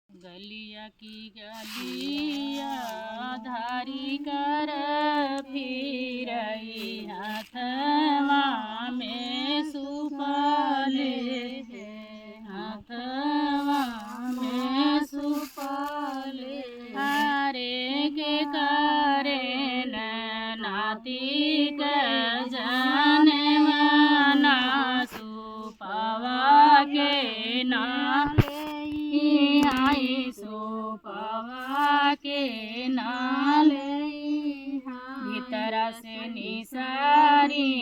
गलिया की गलिया धारी कर फिरई हाथवा में सुपले हाथवा में सुपले हारे के करे नाती के जाने मना सुपावा के ना आई सोपावा के नाले भीतर से निसारी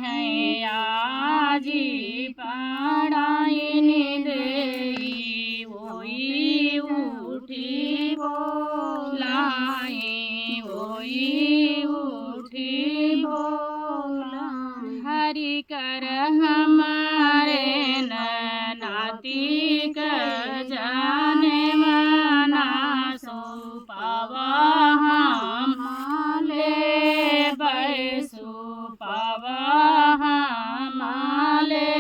है आजी पढ़ाई दे वही उठी बोलाई वही उठी बोला हरि कर हमारे नाती का जाने मना सुपावा हमाले सुपावा हमाले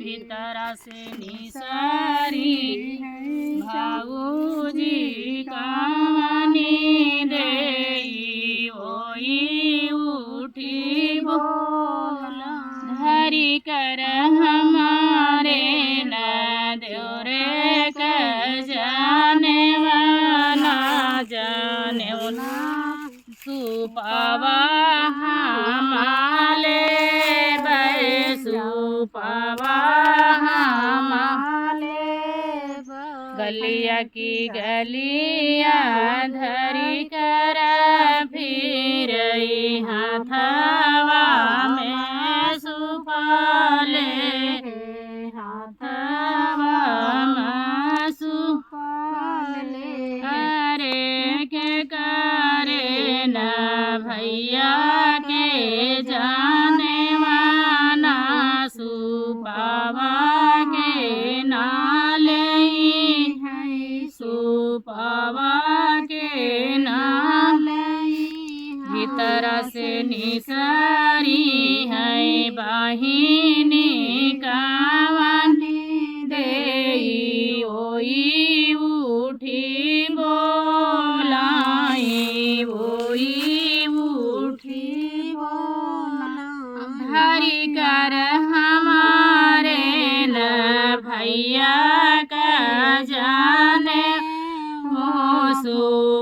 भीतर से निसारी भाऊजी कामनी दे वही उठी बोला धरी कर हमारे न देवरे का जाने वाला जाने वाला सुपावा हमाले सुपावा हमाले गलिया की गलिया धरी कर फिरई हाथवा में सुपाले हाथवा में सुपाले करे के करे न भैया के जाने वाला सुपावा के नाले सुपावा के नाले भीतर से निसारी है बाहिनी कावनी दे ओई उठी बोलाई ओई उठी बोला हरि कर हमारे न भैया का जाने हो सो